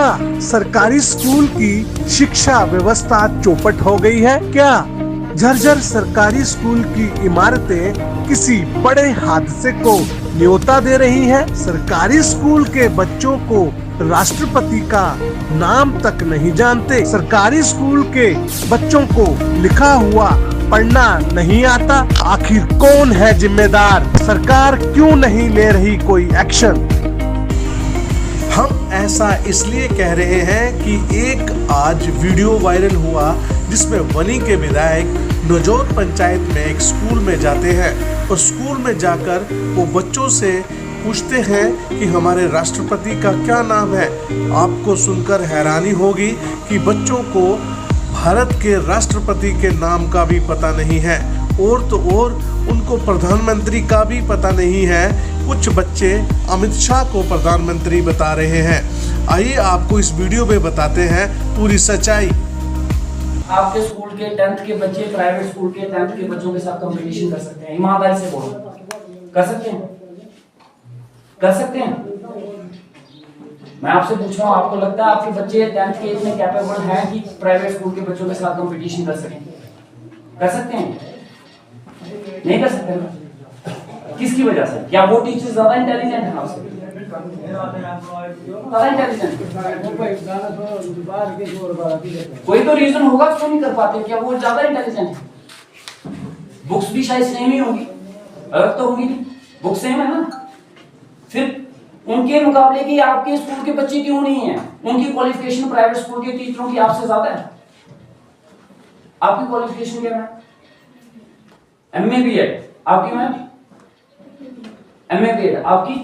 क्या सरकारी स्कूल की शिक्षा व्यवस्था चौपट हो गई है? क्या झज्जर सरकारी स्कूल की इमारतें किसी बड़े हादसे को न्योता दे रही हैं? सरकारी स्कूल के बच्चों को राष्ट्रपति का नाम तक नहीं जानते। सरकारी स्कूल के बच्चों को लिखा हुआ पढ़ना नहीं आता। आखिर कौन है जिम्मेदार? सरकार क्यों नहीं ले रही कोई एक्शन? हम ऐसा इसलिए कह रहे हैं कि एक आज वीडियो वायरल हुआ जिसमें वनी के विधायक नजौर पंचायत में एक स्कूल में जाते हैं और स्कूल में जाकर वो बच्चों से पूछते हैं कि हमारे राष्ट्रपति का क्या नाम है। आपको सुनकर हैरानी होगी कि बच्चों को भारत के राष्ट्रपति के नाम का भी पता नहीं है और तो और उनको प्रधानमंत्री का भी पता नहीं है। कुछ बच्चे अमित शाह को प्रधानमंत्री बता रहे हैं। आइए आपको इस वीडियो में बताते हैं पूरी सच्चाई। आपके स्कूल के 10th के बच्चे प्राइवेट स्कूल के 10th के बच्चों के साथ कंपटीशन कर सकते हैं? ईमानदारी से बोलो, कर सकते हैं? कर सकते हैं? मैं आपसे पूछ रहा हूँ, आपको लगता है आपके बच्चे 10th के इतने कैपेबल हैं कि प्राइवेट स्कूल के बच्चों के साथ कंपटीशन कर सकें? कर सकते हैं? नहीं कर सकते ना। किसकी वजह से? क्या वो टीचर ज्यादा इंटेलिजेंट है आपसे? ज्यादा इंटेलिजेंट? कोई तो रीजन होगा क्यों नहीं कर पाते। क्या वो ज्यादा इंटेलिजेंट है? बुक्स भी शायद सेम ही होगी, अलग तो होगी नहीं। बुक सेम है ना। फिर उनके मुकाबले की आपके स्कूल के बच्चे क्यों नहीं है? उनकी क्वालिफिकेशन प्राइवेट स्कूल के टीचरों की आपसे ज्यादा है। आपकी क्वालिफिकेशन क्या है? MA BEd. आपकी मैम? MA BEd. आपकी?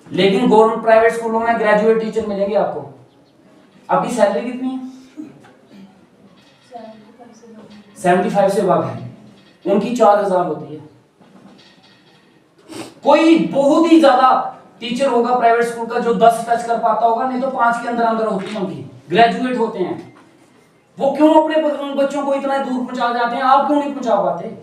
लेकिन गवर्नमेंट प्राइवेट स्कूलों में ग्रेजुएट टीचर मिलेंगे आपको। आपकी सैलरी कितनी है? 75 से अबव है। उनकी 4000 होती है। कोई बहुत ही ज्यादा टीचर होगा प्राइवेट स्कूल का जो 10 टच कर पाता होगा, नहीं तो 5 के अंदर अंदर होती है उनकी। ग्रेजुएट होते हैं वो। क्यों अपने बच्चों को इतना दूर पहुंचा जाते हैं? आप क्यों नहीं पहुंचा पाते?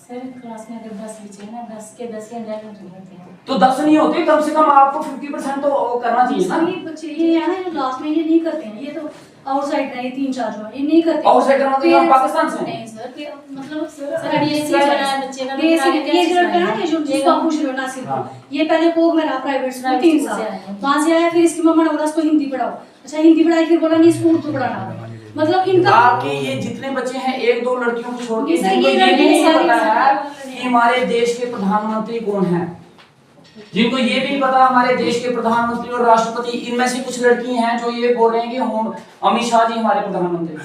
सर क्लास में अगर 10 बच्चे हैं ना, 10 के 10 के अंदर होते हैं तो 10 नहीं होते, कम से कम आपको 50% तो करना चाहिए ना। ये बच्चे ये है ना क्लास में ये नहीं करते हैं। ये तो आउटसाइड है, ये 3-4 जो है ये नहीं करते। आउटसाइडर मतलब आप पाकिस्तान से? नहीं सर, मतलब सर ये बच्चे का ये जो है ना, ये जो जिसको आप पूछ रहे हो ना सिर्फ ये पहले को मेरा प्राइवेट स्कूल 3 साल वहां से आया, फिर इसकी मम्मा ने बोला इसको हिंदी पढ़ाओ। अच्छा हिंदी पढ़ाई, फिर बोला नहीं इसको उर्दू पढ़ाना। मतलब इनका आपके ये जितने बच्चे हैं 1-2 लड़कियों को छोड़ के जिनको ये भी नहीं पता है कि हमारे देश के प्रधानमंत्री कौन हैं, जिनको ये भी पता हमारे देश के प्रधानमंत्री और राष्ट्रपति, इनमें से कुछ लड़की हैं जो ये बोल रहे हैं कि हम अमित शाह जी हमारे प्रधानमंत्री।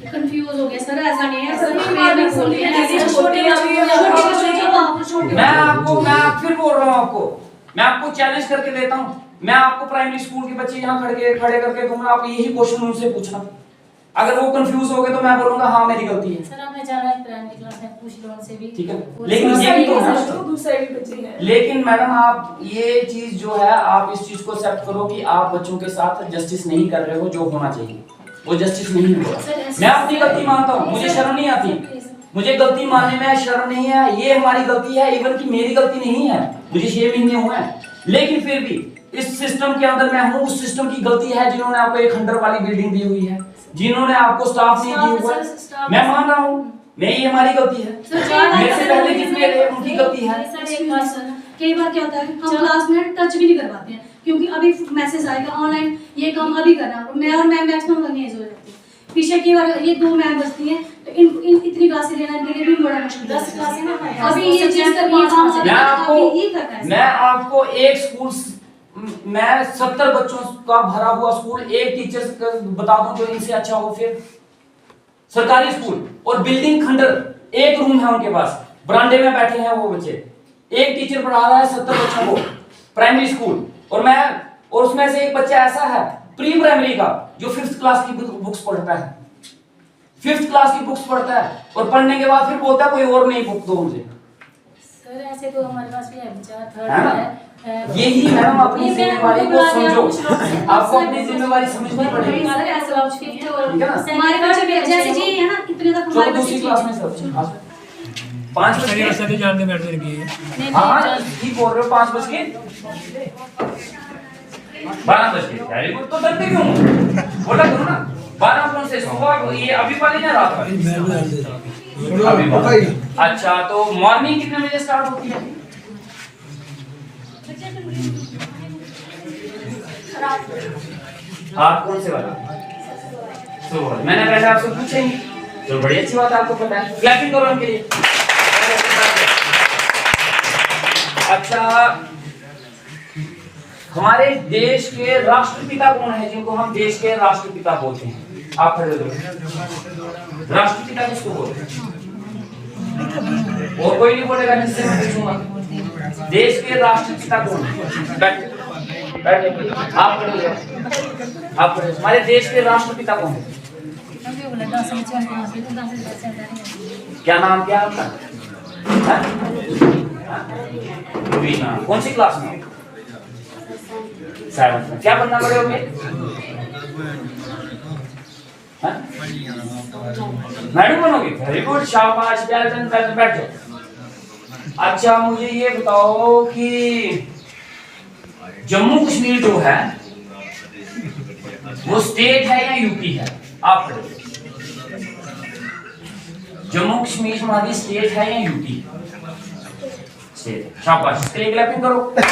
कंफ्यूज हो गया सर। ऐसा नहीं है सर, मैं फिर बोल रहा हूँ आपको, मैं आपको चैलेंज करके देता हूँ। मैं आपको प्राइमरी स्कूल के बच्चे यहाँ खड़े करके दूंगा, आप यही क्वेश्चन उनसे पूछना। अगर वो कंफ्यूज हो गए तो मैं बोलूंगा हाँ मेरी गलती है। सर आपने जाना है प्राइमरी क्लास में, पूछ लो उनसे भी। ठीक है, लेकिन ये भी तो है दूसरे भी बच्चे हैं। लेकिन मैडम आप ये चीज जो है, आप इस चीज को एक्सेप्ट करो कि आप बच्चों के साथ जस्टिस नहीं कर रहे हो। जो होना चाहिए वो जस्टिस नहीं हुआ। मैं अपनी गलती मानता हूँ, मुझे शर्म नहीं आती। मुझे गलती मानने में शर्म नहीं है। ये हमारी गलती है, इवन कि मेरी गलती नहीं है। मुझे 6 महीने हुए हैं, लेकिन फिर भी इस सिस्टम के अंदर मैं हूँ। उस सिस्टम की गलती है जिन्होंने आपको एक खंडर वाली बिल्डिंग दी हुई है, जिन्होंने आपको स्टाफ नहीं दी हुआ है। मैं मान रहा हूँ मैं, ये हमारी गलती है। मेरे से पहले जितने थे उनकी गलती है। कई बार क्या होता है हम क्लास में टच भी नहीं कर पाते हैं, क्योंकि अभी मैसेज आएगा ऑनलाइन, ये काम अभी करना। मैं और मैम मैक्सिमम करनी है जाती है। पीछे की बार ये 2 मैम बचती हैं, तो इन इतनी क्लासें लेना इनके लिए भी बड़ा मुश्किल है। 10 क्लासें ना अभी ये चीज करनी है। मैं आपको एक स्कूल, मैं 70 बच्चों का भरा हुआ स्कूल, एक टीचर बता दूं जो इनसे अच्छा हो। फिर सरकारी स्कूल और बिल्डिंग खंडर, एक रूम है उनके पास, बरामदे में बैठे हैं वो बच्चे। एक टीचर पढ़ा रहा है 70 बच्चों को प्राइमरी स्कूल, और उसमें से एक बच्चा ऐसा है प्री प्राइमरी का जो 5th क्लास की बुक्स पढ़ता है। 5th क्लास की बुक्स पढ़ता है और पढ़ने के बाद फिर बोलता है कोई और नई बुक दो मुझे। सर ऐसे तो हमारे पास भी है विचार, थर्ड है। यही मैडम अपनी जिम्मेवारी को समझो। आपको अपनी जिम्मेवारी समझनी पड़ेगी। हमारे पास जैसे जी है ना, इतने तक हमारे दूसरी क्लास में सब 5 बज सही के सही जानते बैठने लगी है। हाँ ठीक बोल रहे हो 5 बज के 12 बज के वेरी गुड। तो डरते क्यों हो? बोला करो ना 12 कौन से सुबह ये अभी वाली ना रात वाली? अभी वाली। अच्छा तो मॉर्निंग कितने बजे स्टार्ट होती है? आप कौन से वाला? सुबह। मैंने पहले आपसे पूछेंगे तो बड़ी अच्छी बात आपको पता है। क्लैपिंग करो उनके लिए। अच्छा हमारे देश के राष्ट्रपिता कौन है जिनको हम देश के राष्ट्रपिता बोलते हैं? आप खड़े हो। राष्ट्रपिता किसको बोलते हैं? और कोई नहीं बोलेगा जिससे मैं पूछूंगा। देश के राष्ट्रपिता कौन है? बैठ आप खड़े हो जाओ। आप खड़े। हमारे देश के राष्ट्रपिता कौन है? क्या नाम क्या आपका? वीना। कौन सी क्लास में? 7th में। क्या बनना बड़े होगे? मैडम बनोगे? वेरी गुड शाबाश। बैठ जाओ। अच्छा मुझे ये बताओ कि जम्मू कश्मीर जो है वो स्टेट है या यूपी है? आप खड़े। जम्मू कश्मीर हमारी स्टेट है या यूपी? स्टेट। शाबाश। इसके लिए क्लैपिंग करो। ये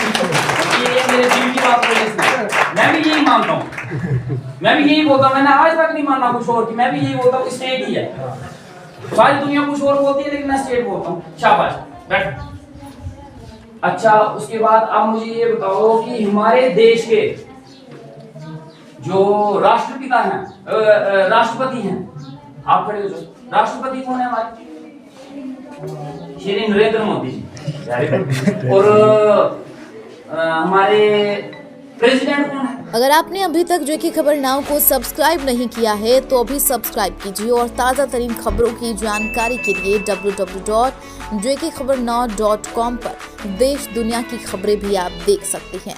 मेरे दिल की बात बोले इसने। मैं भी यही मानता हूँ। मैं भी यही बोलता हूँ। मैंने आज तक नहीं माना कुछ और कि मैं भी यही बोलता हूँ स्टेट ही है। सारी दुनिया कुछ और बोलती है लेकिन मैं स्टेट बोलता हूँ। शाबाश। बैठ। अच्छा उसके बाद आप मुझे ये बताओ कि हमारे देश के जो राष्ट्रपिता हैं राष्ट्रपति हैं। आप खड़े हो जाओ। राष्ट्रपति कौन है हमारे? श्री नरेंद्र मोदी जी। और हमारे प्रेसिडेंट कौन है? अगर आपने अभी तक जेके खबर नाउ को सब्सक्राइब नहीं किया है तो अभी सब्सक्राइब कीजिए और ताज़ा तरीन खबरों की जानकारी के लिए www.jkhabarnow.com पर देश दुनिया की खबरें भी आप देख सकते हैं।